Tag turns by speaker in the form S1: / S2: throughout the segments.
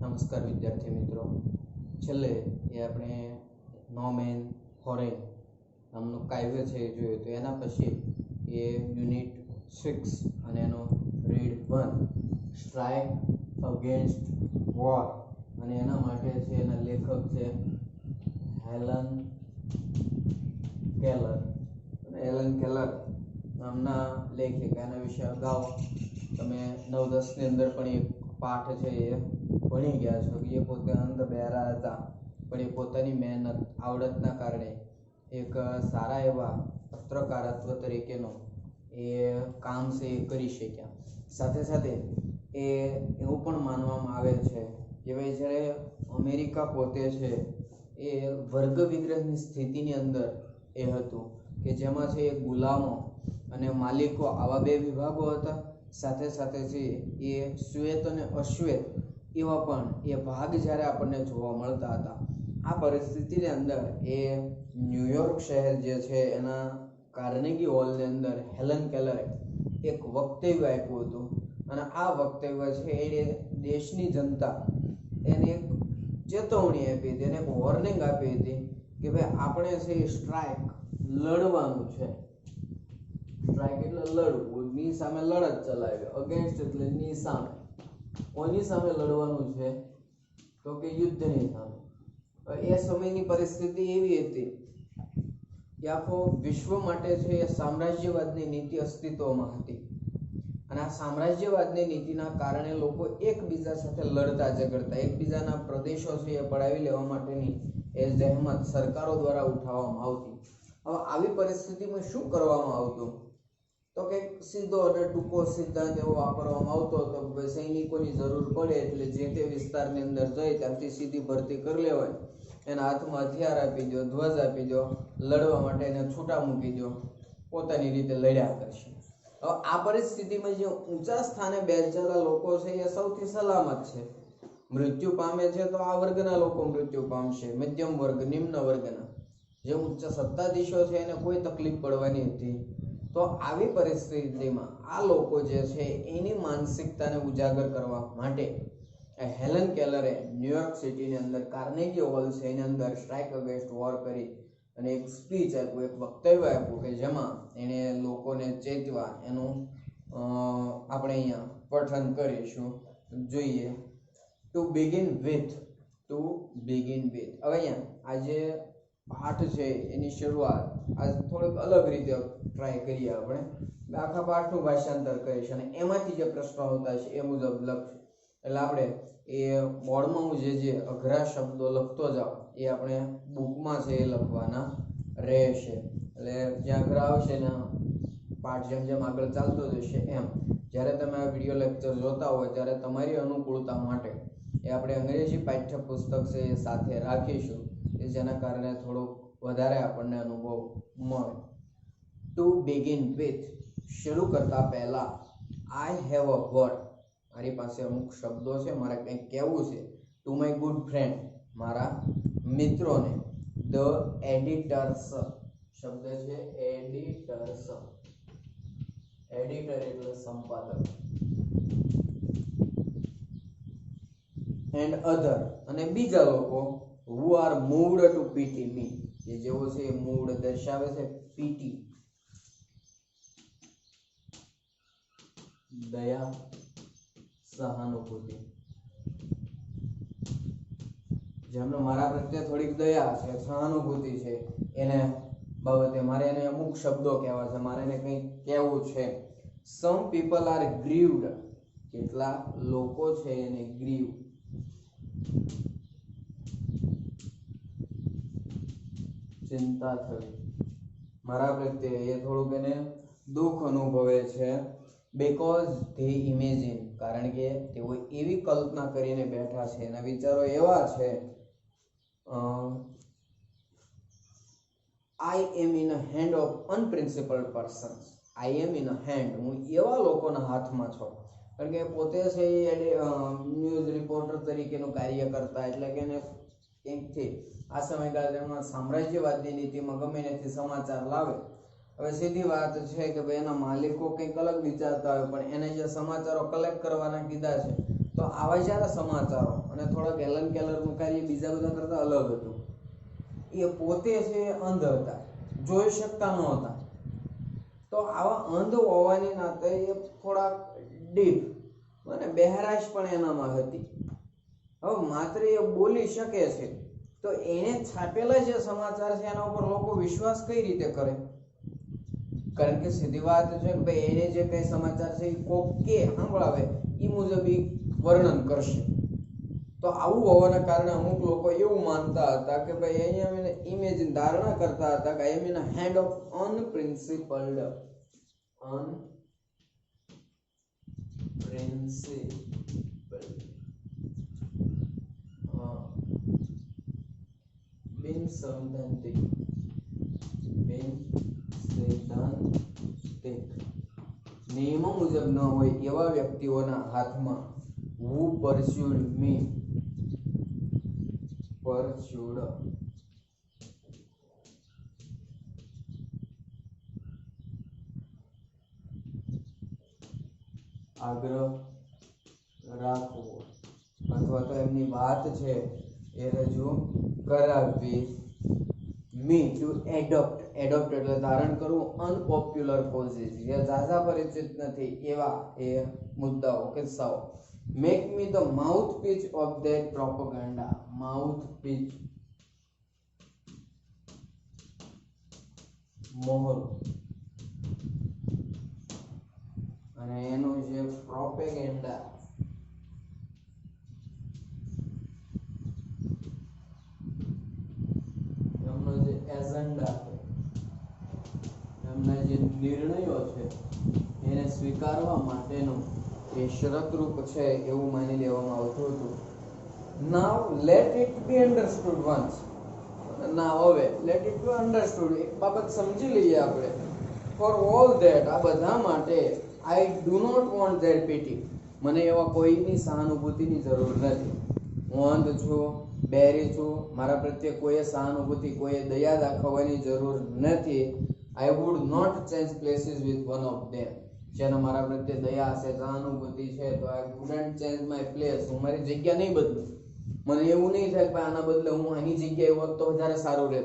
S1: નમસ્કાર વિદ્યાર્થી મિત્રો. છેલ્લે એ આપણે નો મેન ફોરેન નામનું કાવ્ય છે એ જોયું. તો એના પછી એ યુનિટ 6 અને એનો રીડ 1 સ્ટ્રાઇક અગેન્સ્ટ વોર, અને એના માટે છે એના લેખક છે હેલન કેલર. અને હેલન કેલર નામના લેખિકા, એના વિશે અગાઉ તમે 9-10 ની અંદર પણ એક પાઠ છે એ ભણી ગયા છો કે એ પોતે અંધ બહેરા હતા, પણ એ પોતાની મહેનત આવડતના કારણે એક સારા એવા પત્રકારત્વ તરીકેનો એ કામ છે એ કરી શક્યા. સાથે સાથે એ એવું પણ માનવામાં આવે છે કે ભાઈ જ્યારે અમેરિકા પોતે છે એ વર્ગ વિગ્રહની સ્થિતિની અંદર એ હતું કે જેમાં છે એ ગુલામો અને માલિકો આવા બે વિભાગો હતા. સાથે સાથે છે એ શ્વેત અને અશ્વેત એવા પણ એ ભાગ જ્યારે આપણને જોવા મળતા હતા. આ પરિસ્થિતિની અંદર એ ન્યુયોર્ક શહેર જે છે એના કાર્નેગી હોલની અંદર હેલન કેલરે એક વક્તવ્ય આપ્યું હતું. અને આ વક્તવ્ય છે એ દેશની જનતા એને એક ચેતવણી આપી હતી, એને એક વોર્નિંગ આપી હતી કે ભાઈ આપણે છે સ્ટ્રાઇક લડવાનું છે. સ્ટ્રાઇક એટલે લડવું, ની સામે લડત ચલાવી, અગેન્સ્ટ એટલે ની સામે. કોની સામે લડવાનું છે? તો કે યુદ્ધની સામે. એ સમયની પરિસ્થિતિ એવી હતી કે આખો વિશ્વ માટે છે એ સામ્રાજ્યવાદની નીતિ અસ્તિત્વમાં હતી, અને આ સામ્રાજ્યવાદની નીતિના કારણે લોકો એકબીજા સાથે લડતા ઝઘડતા, એકબીજાના પ્રદેશો છે એ પડાવી લેવા માટેની એ જહેમત સરકારો દ્વારા ઉઠાવવામાં આવતી. હવે આવી પરિસ્થિતિમાં શું કરવામાં આવતું? તો કે સીધો અને ટૂંકો સિદ્ધાંત એવો વાપરવામાં આવતો હતો કે સૈનિકોની જરૂર પડે એટલે જે તે વિસ્તારની અંદર જઈ ત્યાંથી સીધી ભરતી કરી લેવાય, એના હાથમાં હથિયાર આપી દો, ધ્વજ આપી દો, લડવા માટે એને છૂટા મૂકી દો, પોતાની રીતે લડ્યા કરશે. હવે આ પરિસ્થિતિમાં જે ઊંચા સ્થાને બેસેલા લોકો છે એ સૌથી સલામત છે. મૃત્યુ પામે છે તો આ વર્ગના લોકો મૃત્યુ પામશે, મધ્યમ વર્ગ, નિમ્ન વર્ગના. જે ઉચ્ચ સત્તાધીશો છે એને કોઈ તકલીફ પડવાની હતી. તો આવી પરિસ્થિતિમાં આ લોકો જે છે એની માનસિકતાને ઉજાગર કરવા માટે હેલન કેલરે ન્યુયોર્ક સિટીની અંદર કાર્નેગી હોલ છે એની અંદર સ્ટ્રાઇક અગેન્સ્ટ વોર કરી અને એક સ્પીચ આપ્યું, એક વક્તવ્ય આપ્યું કે જેમાં એણે લોકોને ચેતવા એનું આપણે અહીંયા પઠન કરીશું. જોઈએ. Two begin with. હવે અહીંયા આજે પાઠ છે એની શરૂઆત આજ થોડીક અલગ રીતે ટ્રાય કરીએ. આપણે આખા પાઠનું ભાષાંતર કરીશ અને એમાંથી જે પ્રશ્નો આવતા છે એ મુજબ લખશું. એટલે આપણે એ બોર્ડમાં હું જે અઘરા શબ્દો લખતો જાઉં એ આપણે બુકમાં છે એ લખવાના રહેશે. એટલે જ્યાં અઘરા આવશે ને પાઠ જેમ જેમ આગળ ચાલતો જશે એમ જ્યારે તમે આ વિડીયો લેક્ચર જોતા હોય ત્યારે તમારી અનુકૂળતા માટે એ આપણે અંગ્રેજી પાઠ્યપુસ્તક છે એ સાથે રાખીશું કે જેના કારણે થોડુંક વધારે આપણને અનુભવ મળે. ટુ બિગિન વિથ, શરૂ કરતા પહેલા, આઈ હેવ અ વર્ડ, મારી પાસે અમુક શબ્દો છે, મારે કંઈક કહેવું છે. ટુ માય ગુડ ફ્રેન્ડ, મારા મિત્રોને. ધ એડિટર્સ, શબ્દ છે એડિટર્સ, એડિટર એટલે સંપાદક. એન્ડ અધર, અને બીજા લોકો. હુ આર મૂવ્ડ ટુ પીટી મી, કે જેવો છે એ મૂડ દર્શાવે છે પીટી, દયા, સહાનુભૂતિ. જેમને મારા પ્રત્યે થોડીક દયા છે, સહાનુભૂતિ છે, એને બાબતે મારે એને અમુક શબ્દો કહેવા છે, મારે એને કંઈક કહેવું છે. સમ પીપલ આર ગ્રીવ્ડ, કેટલા લોકો છે એને ગ્રીવ, ચિંતા થવી, મારા પ્રત્યે એ થોડુંક એને દુઃખ અનુભવે છે. બીકોઝ ધે ઇમેજિન, કારણ કે તેઓ એવી કલ્પના કરીને બેઠા છે, એના વિચારો એવા છે. I am in a hand of unprincipled persons, I am in a hand, હું એવા લોકોના હાથમાં છું. કારણ કે પોતે છે એ ન્યૂઝ રિપોર્ટર તરીકેનું કાર્ય કરતા, એટલે કે એને કંઈકથી આ સમયગાળામાં સામ્રાજ્યવાદની નીતિમાં ગમે ત્યાંથી સમાચાર લાવે. હવે સીધી વાત છે કે ભાઈ એના માલિકો કંઈક અલગ વિચારતા હોય, પણ એને જે સમાચારો કલેક્ટ કરવાના કીધા છે તો તો આવા જ્યારે સમાચારો અને થોડાક એલન કેલરનું કાર્ય બીજા બધા કરતા અલગ હતું. એ પોતે છે અંધ હતા, જોઈ શકતા નહોતા. તો આવા અંધ હોવાની નાતે એ થોડાક ડીપ અને બહેરાશ પણ એનામાં હતી. હવે માત્ર એ બોલી શકે છે તો એને છાપેલા જે સમાચાર છે એના ઉપર લોકો વિશ્વાસ કઈ રીતે કરે? કારણ કે સીધી વાત છે કે ભાઈ એને જે કઈ સમાચાર છે એ કોક કે સાંભળાવે એ મુજબ એ વર્ણન કરશે. તો આવું હોવાના કારણે અમુક લોકો એવું માનતા હતા કે ભાઈ અહીંયા ઇમેજિન ધારણા કરતા હતા કે I mean hand of unprincipled બિનસૈદ્ધાંતિક નિયમો મુજબ ન હોય એવા વ્યક્તિઓના હાથમાં who pursued આગ્રહ રાખવો અથવા તો એમની વાત છે એ રજૂ કરાવવી. મી ટુ એડોપ્ટ એટલે ધારણ કરવું અનપોપ્યુલર કોઝિસ, જે ઝાઝા પરિચિત નથી એવા એ મુદ્દાઓ કિસ્સાઓ. Make me the mouthpiece of that propaganda, mouthpiece મોહર અને એનું જે પ્રોપેગેન્ડા એમનો જે એજન્ડા છે, એમના જે નિર્ણયો છે એને સ્વીકારવા માટેનું એ શરતરૂપ છે એવું માની લેવામાં આવતું હતું. નાવ let it be understood once, ના હવે લેટ ઇટ બી અન્ડરસ્ટુડ, એક બાબત સમજી લઈએ આપણે. ફોર ઓલ ધેટ, આ બધા માટે, I do not want that pity, મને એવા કોઈની સહાનુભૂતિની જરૂર નથી. હું અંધ છું, બેરી છું, મારા પ્રત્યે કોઈ સહાનુભૂતિ, કોઈ દયા દાખવવાની જરૂર નથી. I would not change places with one of them, જેને મારા પ્રત્યે દયા છે, સહાનુભૂતિ છે, તો I wouldn't change my place, હું મારી જગ્યા નહીં બદલું. મને એવું નહીં થાય કે આના બદલે હું આની જગ્યાએ હોત તો વધારે સારું રહે,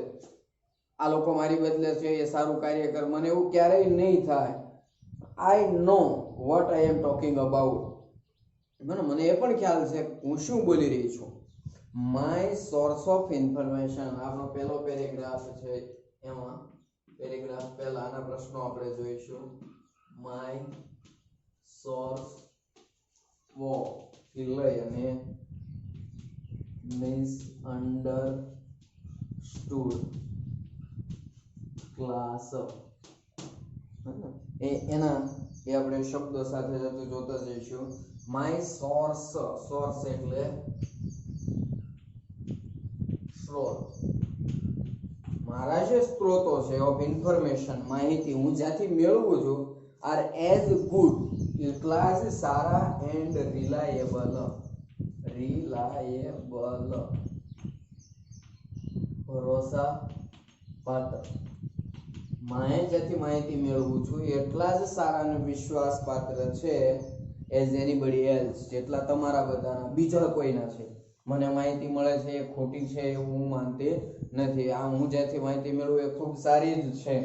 S1: આ લોકો મારી બદલે છે એ સારું કાર્ય કર, મને એવું ક્યારેય નહીં થાય. I know what I am talking about, મને એ પણ ખ્યાલ છે હું શું બોલી રહી છું. માય સોર્સ ઓફ ઇન્ફોર્મેશન, આપણો પહેલો પેરેગ્રાફ છે એમાં પેરેગ્રાફ પહેલાના પ્રશ્નો આપણે જોઈશું. માય સોર્સ ઓફ થી લઈ અને મિસઅન્ડરસ્ટુડ ક્લાસ એ આપણે શબ્દો સાથે જોતા જઈશું. માય સોર્સ એટલે સ્ત્રોત, મારા જે સ્ત્રોતો છે ઓફ ઇન્ફોર્મેશન, માહિતી હું જ્યાંથી મેળવું છું, આર એઝ ગુડ, એટલા જ સારા, એન્ડ રિલાયેબલ ભરોસા પાત્ર. જ્યાંથી માહિતી મેળવું છું એટલા જ સારા અને વિશ્વાસ પાત્ર છે એઝ એનીબડી એલ્સ, જેટલા તમારા બધાના બીજા કોઈના છે. મને માહિતી મળે છે એ ખોટી છે એવું હું માનતી નથી. આ હું જ્યાંથી માહિતી મેળવું એ ખૂબ સારી જ છે.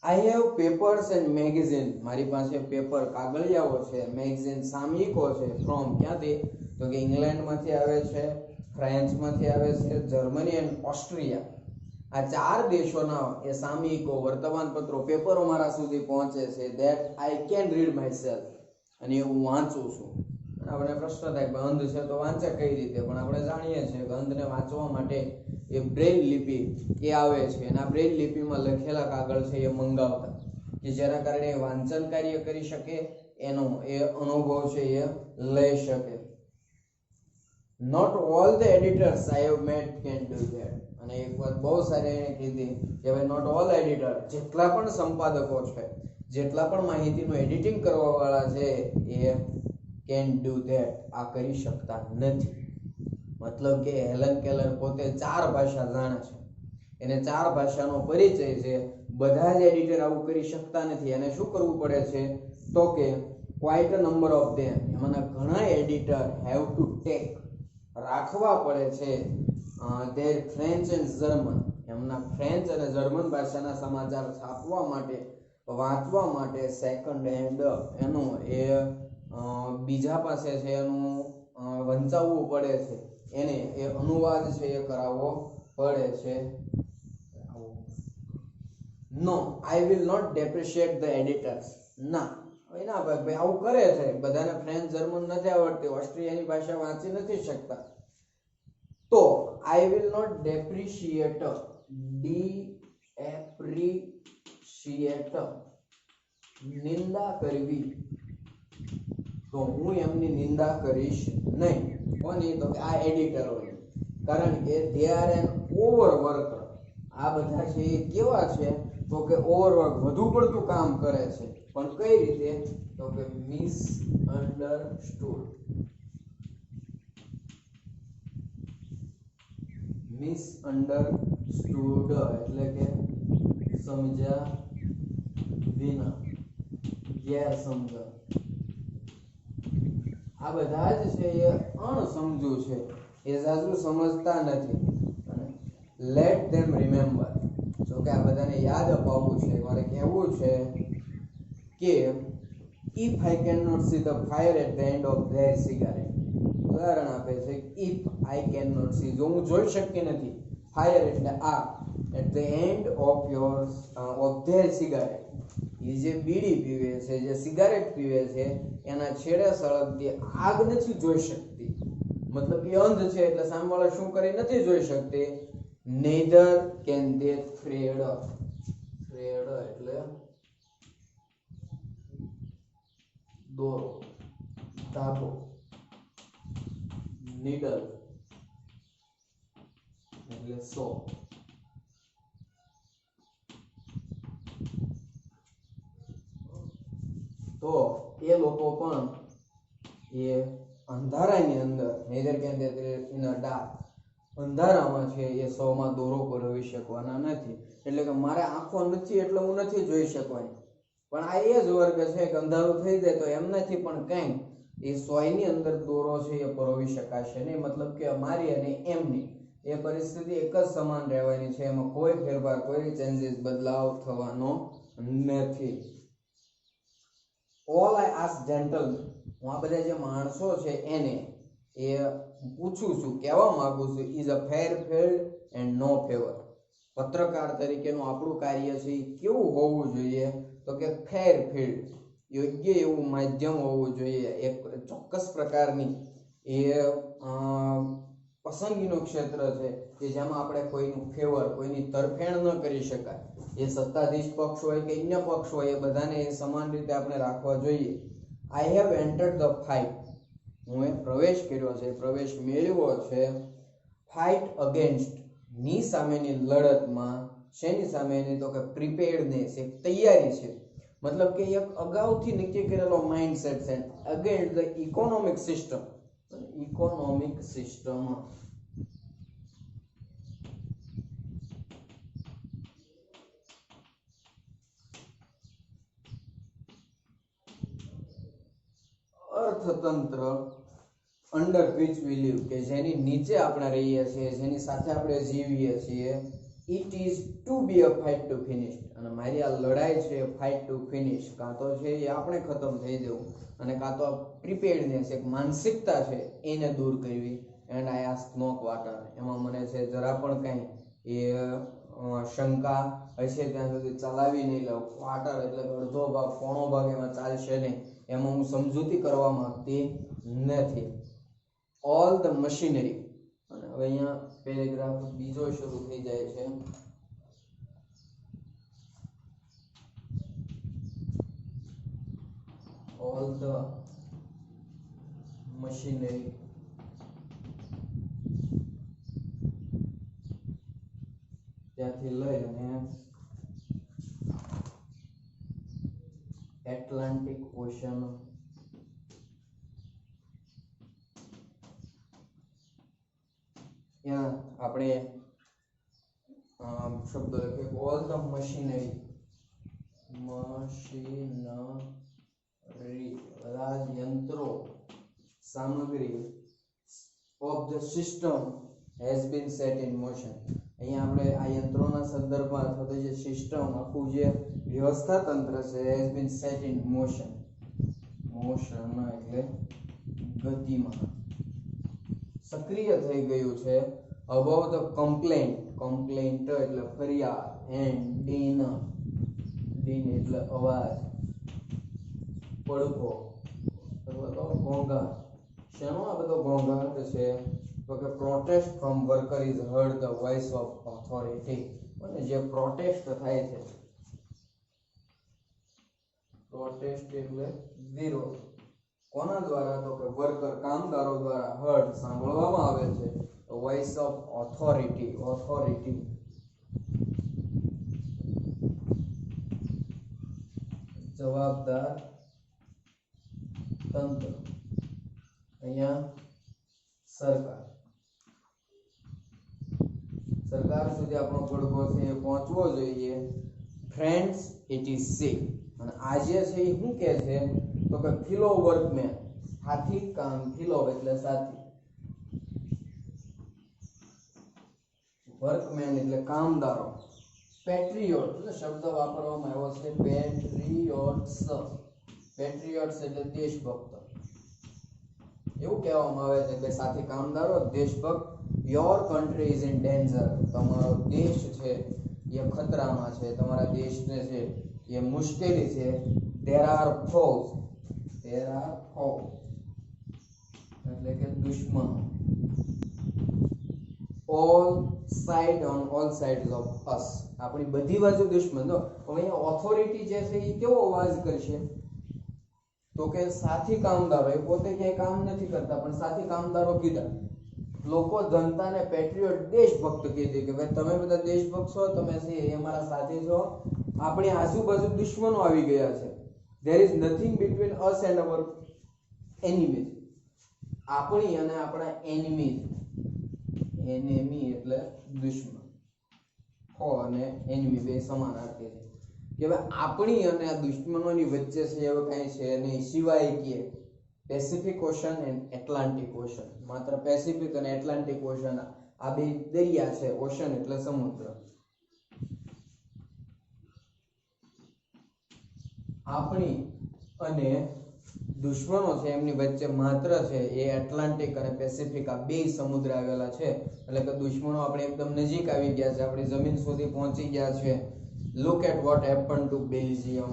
S1: I have papers and magazine, મારી પાસે પેપર કાગળિયાઓ છે, મેગેઝિન સામયિકો છે. ફ્રોમ, ક્યાંથી? તો કે ઇંગ્લેન્ડમાંથી આવે છે, ફ્રાન્સમાંથી આવે છે, જર્મની એન્ડ ઓસ્ટ્રિયા, આ 4 દેશોના એ સામયિકો, વર્તમાનપત્રો, પેપરો મારા સુધી પહોંચે છે. That I can read myself, અને હું વાંચું છું. આપણે પ્રશ્ન થાય કે અંધ છે તો વાંચે કઈ રીતે? પણ આપણે જાણીએ છીએ કે અંધને વાંચવા માટે એ બ્રેઇલ લિપિ એ આવે છે, અને આ બ્રેઇલ લિપિમાં લખેલા કાગળ છે એ મંગાવતા, કે જેના કારણે વાંચન કાર્ય કરી શકે, એનો એ અનુભવ છે એ લઈ શકે. Not all the editors I have met can do that, અને એક વાત બહુ સારી એને કીધી કે ભાઈ નોટ ઓલ એડિટર, જેટલા પણ સંપાદકો છે, જેટલા પણ માહિતીનું એડિટિંગ કરવા વાળા છે એ કેન ડુ ધેટ, આ કરી શકતા નથી. મતલબ કે હેલન કેલર પોતે 4 ભાષા જાણે છે, એને 4 ભાષાનો પરિચય છે. બધા જ એડિટર આવું કરી શકતા નથી. એને શું કરવું પડે છે? તો કે quite a number of them, એમાંના ઘણા એડિટર હેવ ટુ ટેક, રાખવા પડે છે ધેર ફ્રેન્ચ એન્ડ જર્મન, એમના ફ્રેન્ચ અને જર્મન ભાષાના સમાચાર છાપવા માટે, વાંચવા માટે સેકન્ડ હેન્ડ એનું એ બીજા પાસે છે એનું વંચાવવું પડે છે, એને એ અનુવાદ છે એ કરાવવો પડે છે. No I will not depreciate the editors. ના, એના ભાઈ આવું કરે છે, બધાને ફ્રેન્ચ જર્મન નથી આવડતી, ઓસ્ટ્રિયાની ભાષા વાંચી નથી શકતા, તો આઈ વિલ નોટ ડેપ્રિશિએટ, ડીએપ્રિશિએટ નિંદા કરવી, તો હું એમની નિંદા કરીશ નહીં. કોની? તો કે આ એડિટરોની, કારણ કે દે આર એન ઓવરવર્કર. આ બધા છે એ કેવા છે? તો કે ઓવરવર્ક, વધુ પડતું કામ કરે છે. પણ કઈ રીતે? તો કે મિસઅન્ડરસ્ટુડ. મિસઅન્ડરસ્ટુડ એટલે કે સમજ્યા વિના, ગેરસમજણ. આ બધા જ છે એ અણસમજુ છે, એ જાજુ સમજતા નથી. લેટ ધેમ રિમેમ્બર, જો કે આ બધાને યાદ અપાવવું છે, મારે કહેવું છે કે if I can not see the fire at the end of their cigarette. ઉદાહરણ આપે છે, if I can not see, જો હું જોઈ શકી નથી, ફાયર એટલે આગ, at the end of their cigarette, એ જે બીડી પીવે છે, જે સિગારેટ પીવે છે, એના છેડે સળગતી આગ નથી જોઈ શકતી. મતલબ એ અંધ છે, એટલે સામેવાળા શું કરી નથી જોઈ શકતી. neither can they thread એટલે દોરો, ધાગો, needle એટલે સો. તો એ લોકો પણ એ અંધારાની અંદર, neither can they thread in a dark, અંધારામાં છે એ સોમાં દોરો પરોવી શકવાના નથી. એટલે કે મારે આંખો નથી એટલે હું નથી જોઈ શકવાની, પણ આ એ જ વર્ગ છે કે અંધારું થઈ જાય તો એમનાથી પણ કંઈ એ સોયની અંદર દોરો છે એ પરોવી શકાશે નહીં. મતલબ કે અમારી અને એમની એ પરિસ્થિતિ એક જ સમાન રહેવાની છે, એમાં કોઈ ફેરફાર, કોઈ ચેન્જીસ, બદલાવ થવાનો નથી. ઓલ આઈ આસ્ક જેન્ટલમેન, હું આ બધા જે માણસો છે એને એ પૂછું છું, કહેવા માંગુ છું, is a fair field and no favour. પત્રકાર તરીકેનું આપણું કાર્ય છે એ કેવું હોવું જોઈએ? તો કે ફેર ફિલ્ડ, યોગ્ય એવું માધ્યમ હોવું જોઈએ, એક ચોક્કસ પ્રકારની એ પસંદગીનું ક્ષેત્ર છે કે જેમાં આપણે કોઈનું ફેવર, કોઈની તરફેણ ન કરી શકાય. એ સત્તાધીશ પક્ષ હોય કે અન્ય પક્ષ હોય, એ બધાને એ સમાન રીતે આપણે રાખવા જોઈએ. I have entered the fight, હું એ પ્રવેશ કર્યો છે, પ્રવેશ મેળવ્યો છે. ફાઇટ અગેન્સ્ટ, ની સામેની લડતમાં. શેની સામેની? તો કે પ્રિપેર્ડનેસ, એક તૈયારી છે. મતલબ કે એક અગાઉથી નક્કી કરેલો માઇન્ડસેટ છે. Against the economic system, economic system. અર્થતંત્ર અંડર વિચ વી લીવ, કે જેની નીચે આપણે રહીએ છીએ, જેની સાથે આપણે જીવીએ છીએ. It is to be a fight to finish, અને મારી આ લડાઈ છે ફાઇટ ટુ ફિનિશ, કાં તો છે એ આપણે ખતમ થઈ જવું, અને કાં તો પ્રિપેર્ડનેસ, એક માનસિકતા છે એને દૂર કરવી. And I ask no quarter, એમાં મને છે જરા પણ કંઈ એ શંકા હશે ત્યાં સુધી ચલાવી નહીં લઉં. ક્વાર્ટર એટલે અડધો ભાગ, પોણો ભાગ એમાં ચાલશે નહીં, એમાં હું સમજૂતી કરવા માંગતી નથી. ઓલ ધ મશીનરી, અને હવે અહીંયા પેરેગ્રાફ બીજો શરૂ થઈ જાય છે. ઓલ ધ મશીનરી ત્યાંથી લઈ અને એટલાન્ટિક ઓશન ત્યાં આપણે શબ્દ લખીએ. ઓલ ધ મશીનરી machinery બધા યંત્રો સામગ્રી of the system has been set in motion. અહીંયા આપણે આ યંત્રોના સંદર્ભમાં અથવા તો જે સિસ્ટમ આખું જે વ્યવસ્થા તંત્ર છે has been set in motion. Motion એટલે ગતિમાં સક્રિય થઈ ગયું છે above the complaint એટલે ફરિયાદ and din એટલે અવાજ પડઘો અથવા તો ઘોંઘાટ શેનો આ બધો ઘોંઘાટ છે તો કે protest from worker is hard the voice of authority અને જે પ્રોટેસ્ટ થાય છે પ્રોટેસ્ટ એટલે વિરોધ કોના દ્વારા તો કે વર્કર કામદારો દ્વારા હર્ડ સાંભળવામાં આવે છે વોઇસ ઓફ ઓથોરિટી જવાબદાર તંત્ર અહીંયા સરકાર સુધી આપણો પડઘો છે એ પહોંચવો જોઈએ ફ્રેન્ડ્સ ઇટ ઇઝ સેફ અને આજે છે એ શું કહે છે તો કે ફિલો વર્કમેન સાથી કામ ફિલો એટલે સાથી વર્કમેન એટલે કામદારો પેટ્રિયોટ એટલે શબ્દ વાપરવામાં આવ્યો છે પેટ્રિયોટ્સ એટલે દેશભક્ત એવું કહેવામાં આવે છે કે સાથી કામદારો દેશભક્ત your country is in danger તમારો દેશ છે એ ખતરામાં છે તમારા દેશને છે એ મુશ્કેલી છે there are foes એટલે કે દુશ્મનો on all sides of us આપણી બધી બાજુ દુશ્મન તો અહીંયા ઓથોરિટી જે છે એ કેવો અવાજ કરશે તો કે સાથી કામદારો એ પોતે ક્યાંય કામ નથી કરતા પણ સાથી કામદારો કીધા લોકો જનતાને પેટ્રિયોટ દેશભક્ત કીધી કે ભાઈ તમે બધા દેશભક્ત છો તમે છે એ અમારા સાથી છો આપણી આજુબાજુ દુશ્મનો આવી ગયા છે there is nothing between us and our enemies આપણી અને આપણા enemy એટલે દુશ્મન હો અને enemy બે સમાનાર્થી છે કે ભાઈ આપણી અને આ દુશ્મનોની વચ્ચે છે એવું કઈ છે નહીં સિવાય કે Pacific ocean and Atlantic ocean માત્ર પેસિફિક અને એટલાન્ટિક ઓશન આ બે દરિયા છે ઓશન એટલે સમુદ્ર આપણી અને દુશ્મનો છે એમની વચ્ચે માત્ર છે એ એટલાન્ટિક અને પેસિફિક આ બે સમુદ્ર આવેલા છે એટલે કે દુશ્મનો આપણે એકદમ નજીક આવી ગયા છે આપણી જમીન સુધી પહોંચી ગયા છે look at what happened to Belgium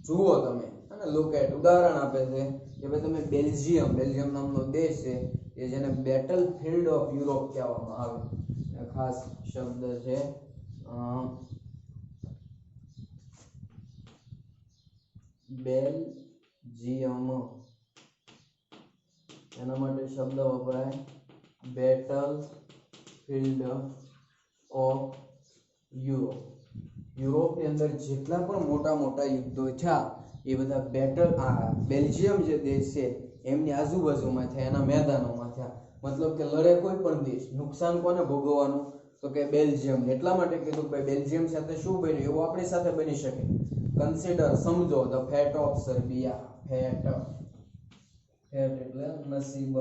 S1: જુઓ તમે અને look at ઉદાહરણ આપે છે કે ભાઈ તમે બેલ્જિયમ નામનો દેશ છે કે જેને બેટલ ફિલ્ડ ઓફ યુરોપ કહેવામાં આવે ખાસ શબ્દ છે બેલ્જિયમ એના માટે શબ્દ વપરાય બેટલ ફિલ્ડ ઓફ યુરોપની અંદર જેટલા પણ મોટા યુદ્ધો થયા એ બધા બેલ્જિયમ જે દેશ છે એમની આજુબાજુમાં થયા એના મેદાનોમાં થયા મતલબ કે લડે કોઈ પણ દેશ નુકસાન કોને ભોગવવાનું તો કે બેલ્જિયમ એટલા માટે કીધું કે બેલ્જિયમ સાથે શું બન્યું એવું આપણી સાથે બની શકે કન્સિડર સમજો the fat of Serbia fat એટલે નસીબ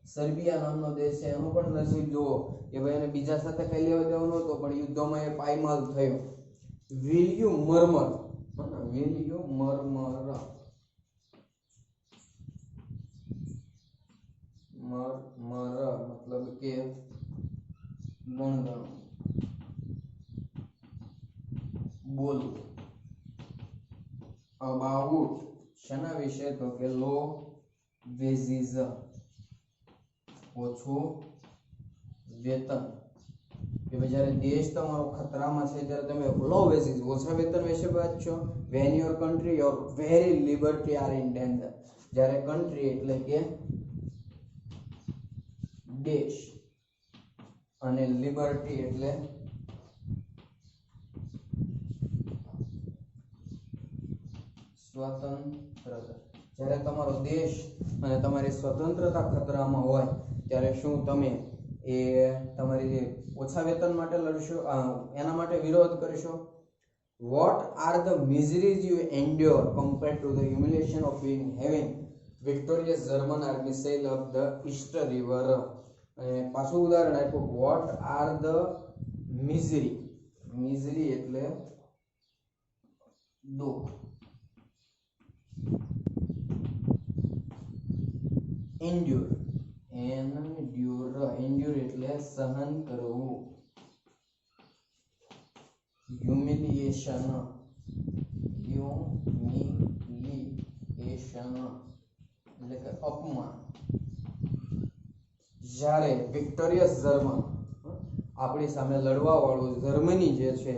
S1: સર્બિયા નામનો દેશ છે એનું પણ નસીબ જુઓ કે ભાઈ એને બીજા સાથે કઈ લેવા દેવું નહોતું પણ યુદ્ધોમાં એ પાયમાલ થયો will you murmur मतलब કે ગણગણ બોલવું about શેના વિશે તો કે લો વેજીસ ઓછું વેતન કે ભાઈ જ્યારે દેશ તમારો ખતરામાં છે ત્યારે તમે લો વેજીસ ઓછા વેતન વિશે વાત છો when your country your very liberty are in danger જ્યારે કન્ટ્રી એટલે કે દેશ અને લિબર્ટી એટલે સ્વતંત્રતા જ્યારે તમારો દેશ અને તમારી સ્વતંત્રતા ખતરામાં હોય ત્યારે શું તમે એ તમારી ઓછા વેતન માટે લડશો એના માટે વિરોધ કરશો What are the miseries you endure compared to the humiliation of having victorious German army sail up the East River? અને પાછું ઉદાહરણ આપ્યું, what are the misery એટલે દુઃખ, endure એટલે સહન કરવું, humiliation એટલે કે અપમાન. જ્યારે વિક્ટોરિયસ જર્મન આપણી સામે લડવા વાળું જર્મની જે છે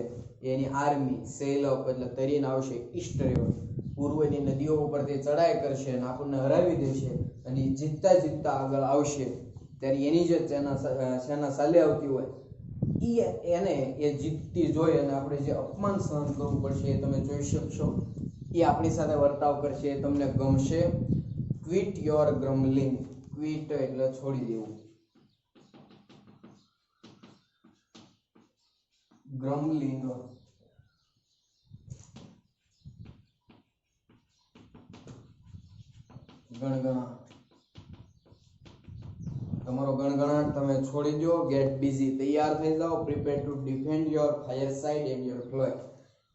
S1: એની આર્મી સેલ અપ એટલે તરીને આવશે ઈસ્ટ રિવર, પૂર્વની નદીઓ ઉપરથી ચડાઈ કરશે અને આપણને હરાવી દેશે અને જીતતા જીતતા આગળ આવશે ત્યારે એની જે સેના ચાલી આવતી હોય એને એ જીતતી જોઈ અને આપણે જે અપમાન સહન કરવું પડશે એ તમે જોઈ શકશો. એ આપણી સાથે વર્તાવ કરશે એ તમને ગમશે. ક્વિટ યોર ગ્રમ્બલિંગ, ક્વિટ એટલે છોડી દેવું, ગ્રમ્બલિંગ ગણગણાટ, તમારો ગણગણાટ તમે છોડી દો. ગેટ બિઝી, તૈયાર થઈ જાઓ. Prepare to defend your fireside and your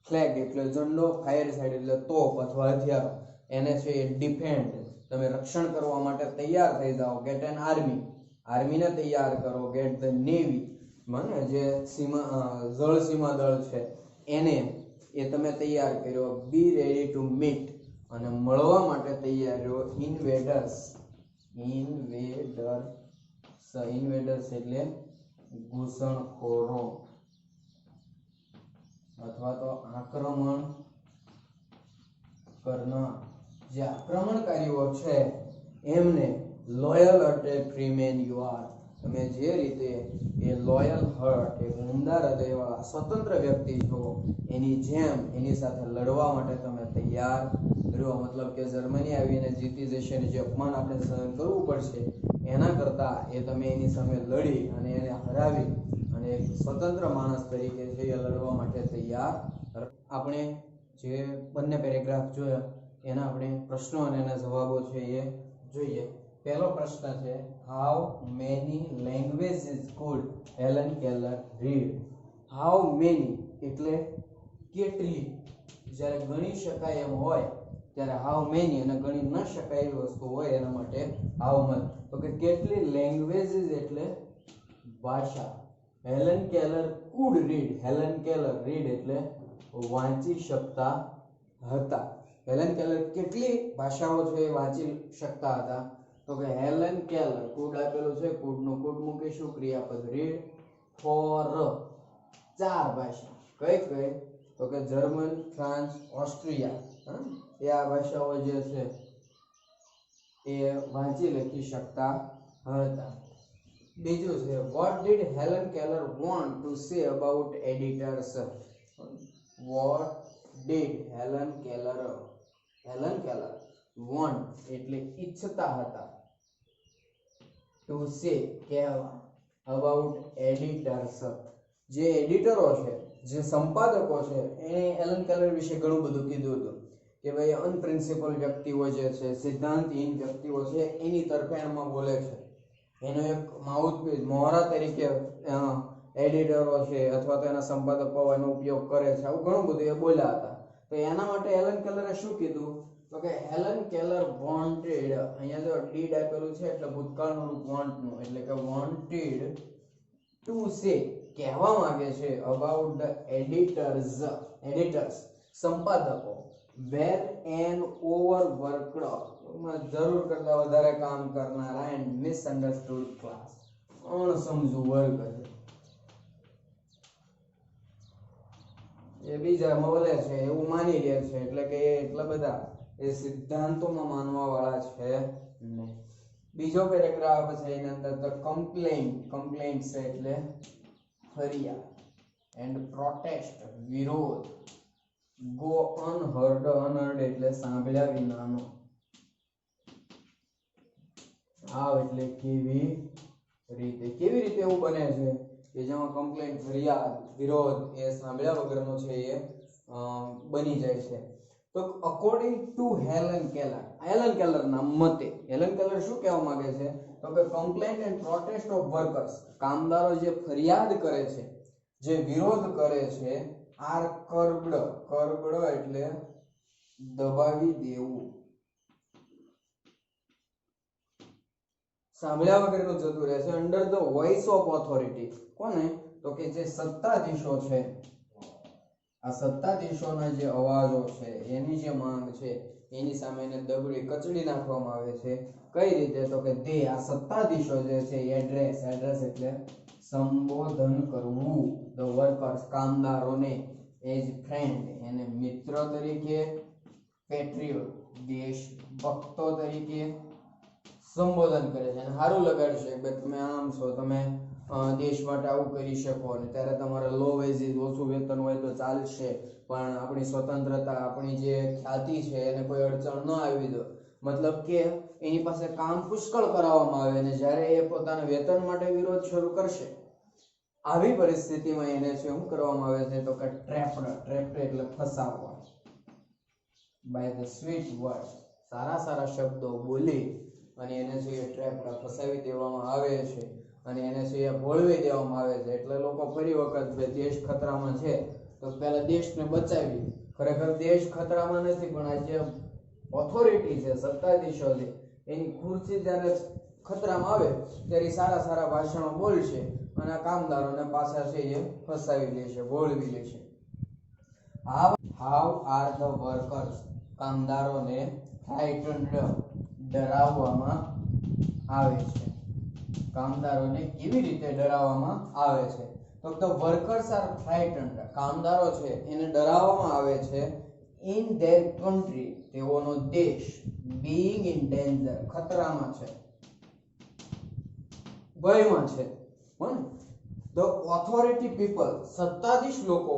S1: flag એટલે ઝંડો, ફાયર સાઇડ એટલે તોપ અથવા હથિયારો, એને છે ડિફેન્ડ, તમે રક્ષણ કરવા માટે તૈયાર થઈ જાઓ. ગેટ એન આર્મી, આર્મીને તૈયાર કરો. ગેટ ધ નેવી, મને જે જળ સીમા દળ છે એને એ તમે તૈયાર કર્યો. બી રેડી ટુ મીટ, અને મળવા માટે તૈયાર રહ્યો. ઇન્વેડર્સ એટલે ઘૂસણખોરો અથવા તો આક્રમણ કરનાર, જે આક્રમણકારીઓ છે એમને loyal attack Freeman you are, તમે જે રીતે એ લોયલ હર્ટ એક ઉમદા હૃદયવાળા સ્વતંત્ર વ્યક્તિ છો એની જેમ એની સાથે લડવા માટે તમે તૈયાર રહ્યો. મતલબ કે જર્મની આવીને જીતી જશે અને જે અપમાન આપણે સહન કરવું પડશે એના કરતા એ તમે એની સામે લડી અને એને હરાવી અને એક સ્વતંત્ર માણસ તરીકે છે એ લડવા માટે તૈયાર. આપણે જે બંને પેરેગ્રાફ જોયા એના આપણે પ્રશ્નો અને એના જવાબો છે એ જોઈએ. પહેલો પ્રશ્ન છે, how many languages food Helen Keller read? How many એટલે કેટલી, જ્યારે ગણી શકાય એમ હોય ત્યારે હાઉ મેની, અને ગણી ન શકાય એવી વસ્તુ હોય એના માટે હાઉ મચ. તો કે કેટલી લેંગ્વેજીસ એટલે ભાષા. Helen Keller food read, Helen Keller read એટલે વાંચી શકતા હતા. હેલન કેલર કેટલી ભાષાઓ છે એ વાંચી શકતા હતા? તો કે હેલન કેલર, કુડ આપેલું છે, કુડનું કુડ મૂકીશું, ક્રિયાપદ રીડ ફોર 4 ભાષા. કઈ કઈ? તો કે જર્મન, ફ્રાન્સ, ઓસ્ટ્રિયા, એ આ ભાષાઓ જે છે એ વાંચી લખી શકતા હતા. બીજું છે, what did Helen Keller want to say about editors? What did Helen Keller want એટલે ઈચ્છતા હતા, to say કહેવા, about editors જે એડિટરો છે, જે સંપાદકો છે, એને એલન કેલર વિશે ઘણું બધું કીધું હતું કે ભાઈ અનપ્રિન્સિપલ વ્યક્તિઓ જે છે, સિદ્ધાંતહીન વ્યક્તિઓ છે એની તરફેણમાં બોલે છે. એનો એક માઉથપીસ, મોહરા તરીકે એડિટરો છે અથવા તો એના સંપાદકો એનો ઉપયોગ કરે છે, આવું ઘણું બધું એ બોલ્યા હતા. તો એના માટે એલન કેલરે શું કીધું? તો કે હેલન કેલર વોન્ટેડ, અહીંયા જો ડીડ આપેલું છે એટલે ભૂતકાળનું રૂપ વોન્ટનું, એટલે કે વોન્ટેડ ટુ સે કહેવા માંગે છે અબાઉટ ધ એડિટર્સ સંપાદકો, વેર એન ઓવરવર્કડ જરૂર કરતા વધારે કામ કરનારા, એન્ડ મિસઅન્ડરસ્ટુડ ક્લાસ અણસમજુ વર્ગ છે. એ બીજા બોલે છે એવું માની લે છે, એટલે કે એટલા બધા એ સિદ્ધાંતોમાં માનવા વાળા છે નહીં. બીજો પેરેગ્રાફ છે એની અંદર ધ કમ્પ્લેન્ટ છે એટલે ફરિયાદ, એન્ડ પ્રોટેસ્ટ વિરોધ, ગો અનહર્ડ એટલે સાંભળ્યા વિનાનો, આવ એટલે કેવી રીતે એવું બને છે કે જેમાં કમ્પ્લેન્ટ ફરિયાદ વિરોધ એ સાંભળ્યા વગરનો છે એ બની જાય છે. તો અકોર્ડિંગ ટુ હેલન કેલરના મતે હેલન કેલર શું કહેવા માંગે છે તો કે complaint and protest of workers, કામદારો જે ફરિયાદ કરે છે, જે વિરોધ કરે છે, આર કર્બડ એટલે દબાવી દેવું, સાંભળ્યા વગરનું જતું રહે છે, under the voice of authority. કોને તો કે જે સત્તાધીશો છે, આ સત્તાધીશોના જે અવાજો છે, એની જે માંગ છે, એની સામે એને દબડી કચડી નાખવામાં આવે છે. કઈ રીતે તો કે તે આ સત્તાધીશો જે છે એડ્રેસ એટલે સંબોધન કરવું ધ વર્કર્સ, કામદારોને, એજ ફ્રેન્ડ એને મિત્ર તરીકે, પેટ્રિયોટ દેશ ભક્તો તરીકે સંબોધન કરે છે અને સારું લગાડશે કે તમે આમ છો, તમે દેશ માટે આવું કરી શકો અને ત્યારે તમારે લો વેજીસ ઓછું વેતન હોય તો ચાલશે, પણ આપણી સ્વતંત્રતા, આપણી જે ખ્યાતિ છે એને કોઈ અડચણ ન આવી દો. મતલબ કે એની પાસે કામ પુષ્કળ કરાવવામાં આવે અને જ્યારે એ પોતાના વેતન માટે વિરોધ શરૂ કરશે, આવી પરિસ્થિતિમાં એને શું કરવામાં આવે છે તો કે ટ્રેપ્ડ એટલે ફસાવવા, બાય ધ સ્વીટ વર્ડ, સારા શબ્દો બોલી અને એને શું ટ્રેપ્ડ ફસાવી દેવામાં આવે છે અને એને શું ભોળવી દેવામાં આવે છે. એટલે લોકો ફરી વખત દેશ ખતરામાં છે તો પહેલા દેશને બચાવી, ખરેખર દેશ ખતરામાં નથી, પણ આ જે ઓથોરિટી છે, સત્તાધીશો છે, એની ખુરશી જ્યારે ખતરામાં આવે ત્યારે સારા ભાષણો બોલશે અને આ કામદારોને પાછા છે એ ફસાવી લેશે, ભોળવી લેશે. હાઉ આર ધ વર્કર્સ, કામદારોને ફ્રાઇટન્ડ ડરાવવામાં આવે છે. કામદારોને કેવી રીતે ડરાવવામાં આવે છે તો ધ વર્કર્સ આર ફ્રાઇટન્ડ, કામદારો છે એને ડરાવવામાં આવે છે ઇન ધેર કન્ટ્રી, તેઓનો દેશ, બીઇંગ ઇન ડેન્જર, ખતરામાં છે, ભયમાં છે. ધ ઓથોરિટી પીપલ, સત્તાધીશ લોકો,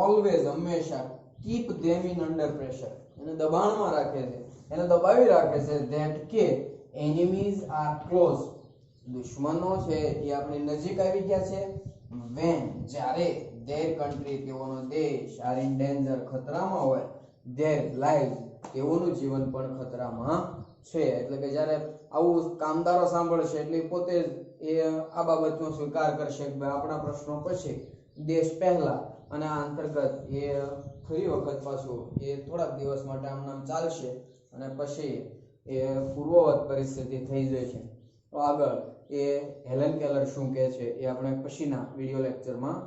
S1: ઓલવેઝ હંમેશા, keep them in under pressure, એને દબાણમાં રાખે છે, એને દબાવી રાખે છે. ધેટ કે એનિમીઝ આર ક્લોઝ, દુશ્મનો છે એ આપણી નજીક આવી ગયા છે. વેન, જ્યારે, ધેર કન્ટ્રી, તેઓનો દેશ, આર ઇન ડેન્જર, ખતરામાં હોય, ધેર લાઈવ્સ, તેઓનું જીવન પણ ખતરામાં છે. એટલે કે જ્યારે આવું કામદારો સાંભળશે એટલે પોતે એ આ બાબતનો સ્વીકાર કરશે કે આપણા પ્રશ્નો પછી દેશ પહેલા, અને આ અંતર્ગત એ ફરી વખત પાછું એ થોડાક દિવસ માટે આમ ચાલશે અને પછી એ પૂર્વવત પરિસ્થિતિ થઈ જાય છે. તો આગળ એ હેલન કેલર શું કહે છે એ આપણે પછીના વિડીયો લેક્ચરમાં